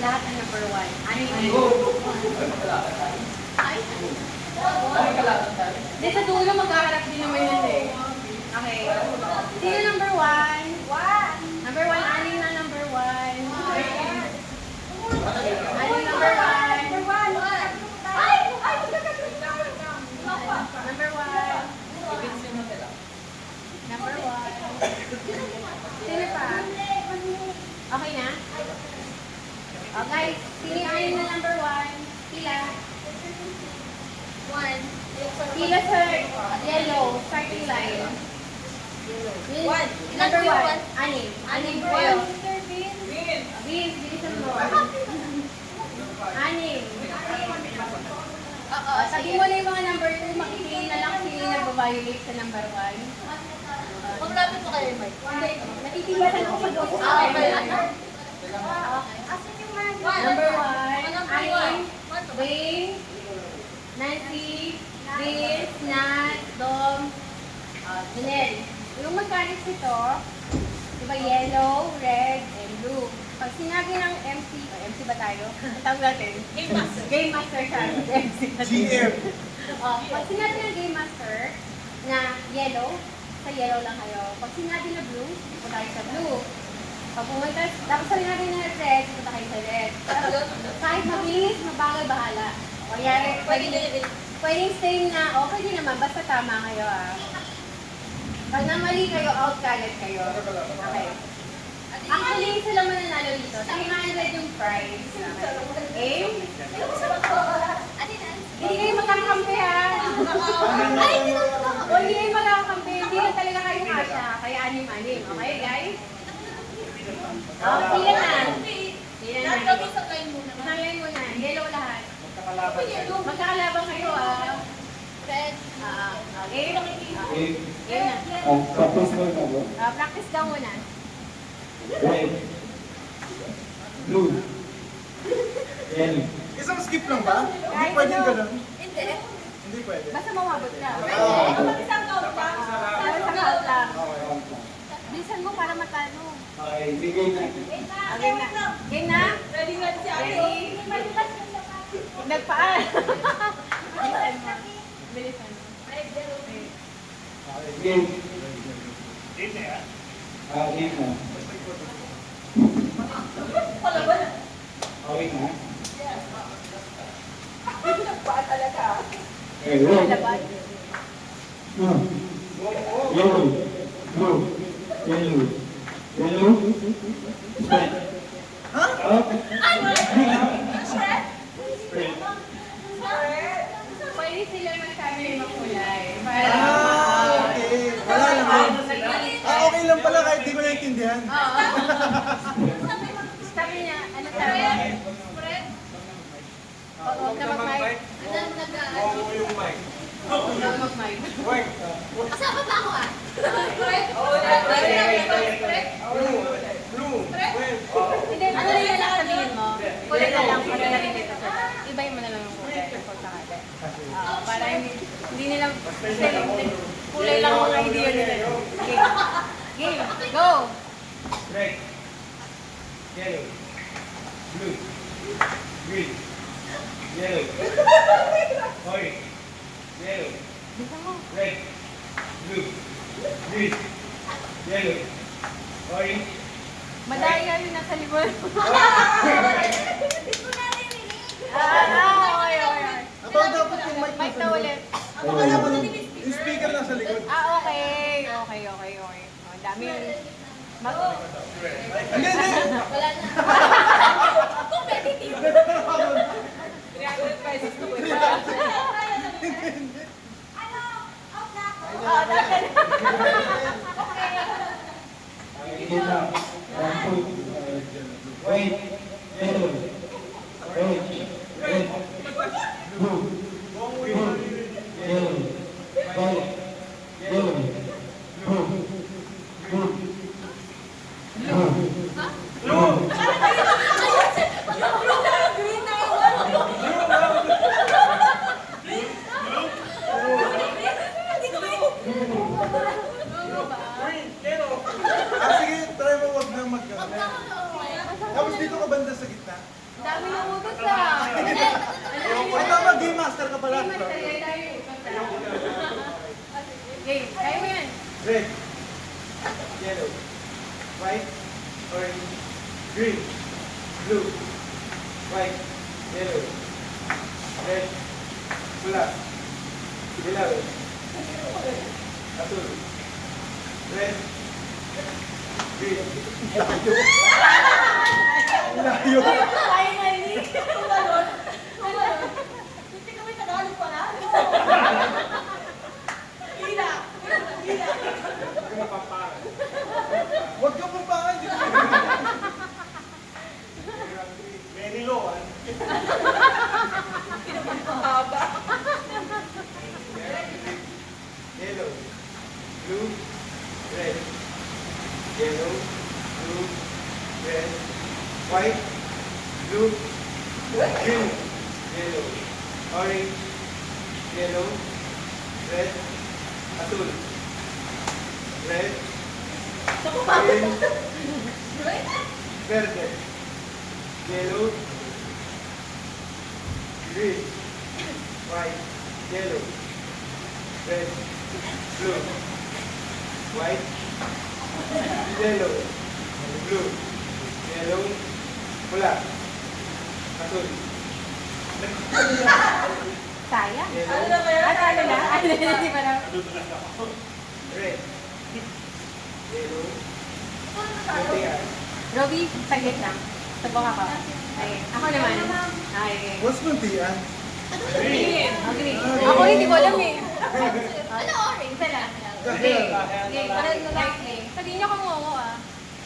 lahat ng number 1. Ano yung Ay, Di sa dulo magkaharap din naman yun eh. Okay. Sino number 1? Number 1, aning na number 1. Aning number 1. Number 1. Number 1. Sino pa? Okay na? Okay. Sino yung aning na number 1? Pila? 1. Pila sa yellow, starting line. Number 1. Aning. Aning po yun. Beans, bilisan mo. Aning. Sabi mo na yung mga number 2, makikili na lang sino yung nag-violate sa number 1. Maglapit mo kayo, Mike. Hindi, natitibasan ako sa doon. Number 1, Aning, Wayne, Nancy, Chris, Nat, Dom, Janelle. Yung mechanics ito, diba yellow, red, and blue. Pag sinabi ng MC, MC ba tayo? Ang tawag natin? Game Master. Game Master siya. MC. GM. Pag sinabi ng Game Master na yellow, sa yellow lang kayo. Pag sinabi na blue, punta kayo sa blue. Pag pumunta, tapos sabi natin na red, punta kayo sa red. Kahit mabilis, mabagal, bahala. O yari, pwedeng stay na, o pwede naman, basta tama kayo Pag namali kayo, out kagad kayo. Okay. Actually, sila mananalo dito. 300 yung prize. Game? Hindi kayo magkakampi Hindi kayo magkakampi. Hindi lang talaga kayo kasya. Kaya anim-anim. Okay, guys? Pila na. Pila na. Isang line muna. Isang line muna. Yellow lahat. Magkakalaban kayo Red. Okay? Game na. Tapos mo na ba? Practice daw muna. Red. Blue. Yellow. Isang skip lang ba? Hindi pwedeng ganun. Hindi. Hindi pwede. Basta mawabot ka. Isang count lang. Isang count lang. Okay. Bilisan mo para matalo. Okay, sige na. Game na. Game na? Ready nga si Ate. Ready? Nagpaan. Bilisan mo. Bilisan mo. Game. Game na yan? Game na. Okay na? Nagpaan talaga. Okay, red. Laban. Blue. Yellow. Blue. Yellow. Yellow. Spread. Up. Spread. Spread. Pwede sila magsabi ng makulay. Okay. Wala naman. Okay lang pala kahit di ko naiintindihan. Oo. Sabi niya, ano sabi? Spread. Huwag na mag-mic. Oo, yung mic. Huwag na mag-mic. Wait. Kasama ba ako Spread. Spread. Blue. Red. Hindi, ano na lang sabihin mo? Kulay na lang, para na rin dito sa ibahin mo na lang yung kulay. Kung sakali. Para hindi nila, kulay lang mga idea nila. Game. Game. Go! Red. Yellow. Blue. Green. Yellow. Orange. Yellow. Bisa mo. Red. Blue. Green. Yellow. Orange. Madaya yun nasa libon. Hindi ko narinig. Okay. Ito dapat yung mic Mic na ulit. Kaya mo yung speaker nasa likod. Okay. Ang dami yun. Hindi. Wala na. Competitive. 300 pesos to po. Ano? Out na ako. Sige na. Wait. Yellow. Orange. Red. Blue. Green. Yellow. Violet. Yellow. Blue. Blue. Blue. Green na yun. Hindi ko kayo. Sige, try mo wag nang mag- Tapos dito ka banda sa gitna. Ang dami ng utot ah. Ay, tama, Game Master ka pala. Game, ang dami ng utot ah. Game, kaya mo yan. Red, yellow, white, orange, green, blue, white, yellow, red, pula, dilaw, asul, red, green. Layo. Finally! Tumalon. Tumalon. Hindi kami Tagalog pala. Hila. Hila. Huwag ka pumpangan. Di ko may niloan. Mahaba. Yellow, blue, red. Yellow, blue, red, white, blue, green, yellow, orange, yellow, red, asul, red, green, verde, yellow, green, white, yellow, red, blue, white, yellow, blue, yellow, pula, asul, Sayang. yellow, Ano na ba yan? Ano na? Ano na? Hindi pa na. red, yellow, puti. Robby, saglit lang. Sabok ako. Ay, ako naman. Ay, What's muntian? Green. agree. Ako hindi ko alam eh. Ano orange? Isa lang. Okay. Okay. Parang lightly. Sabihin niyo kung mo ah.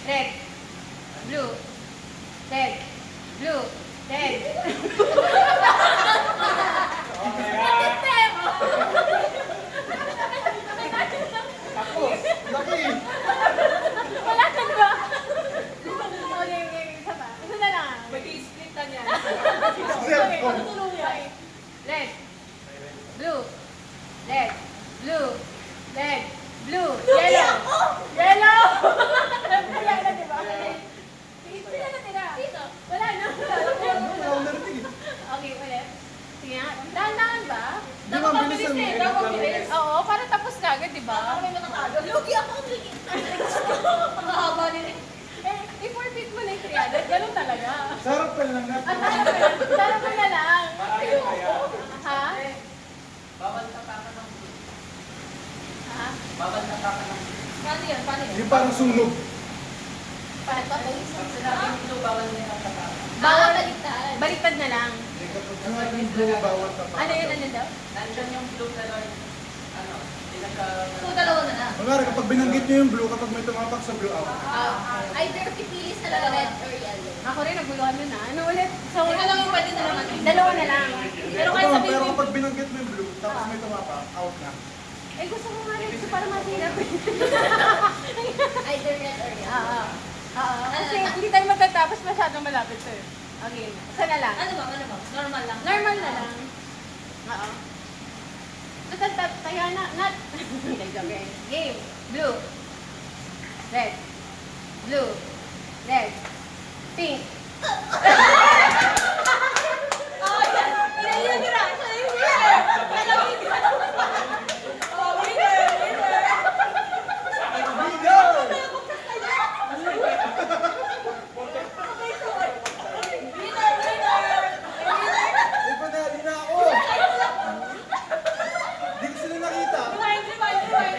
Red. Blue. Red. Blue. Red. Laki! Wala ka ba? Okay, okay. Isa pa. Isa na lang. Mag-i-split na niya. Cellphone. Tutulong yan. Red. Blue. Red. Blue. Red. Blue. Yellow. Yellow! Kaya na, di ba? Sila na tira. Dito. Wala na. Wala akong narinig eh. Okay, ulit. Sige nga. Dahan-dahan ba? Di ba, bilisan mo? Dapat mabilis. Oo, para tapos na agad, di ba? Baka may matatalo. Lugi ako. Lugi. Ang haba nila. Eh, i-forfeit mo na yung 300. Ganun talaga. Sarap pa lang natin. Sarap mo na lang. Ha? Bawal tapakan ng blue. Ha? Bawal tapakan ng blue. Paano yan? Paano yan? Yung parang sunog. Paano pa po? Sinabing blue, bawal nila tapakan. Bawal. Baliktad. Baliktad na lang. Kapag sinabing blue, bawal ka pa. Ano yun, ano daw? Nandyan yung blue na lang, ano, pinaka... So, dalawa na lang. Kunwari, kapag binanggit nyo yung blue, kapag may tumapak sa blue out. Either pipili sa red or yellow. Ako rin, naguluhan mo na. Ano ulit? So, Ikaw lang yung pwede dalawa. dalawa na lang. Pero kahit sabihin Pero mo- kapag binanggit mo yung blue, tapos may tumapak, out na. Eh, gusto ko nga rin. Gusto para masirap. Either red or yellow. Oo. Oo. Kasi hindi tayo matatapos masyadong malapit sa'yo. Okay. Isa na lang. Ano ba? Ano ba? Normal lang. Normal na lang. Oo. Basta tayo na. Not. Okay. Game. Blue. Red. Blue. Red. Pink. Oh, yan. Yan yung gira. Siya yung winner. Alam mo yung gira. Oh, winner. Winner. Legal! Winner. Winner. Eh, padali na ako! Hindi ko sila nakita. Rewind, rewind, rewind.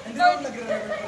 Hindi ako nagre-record.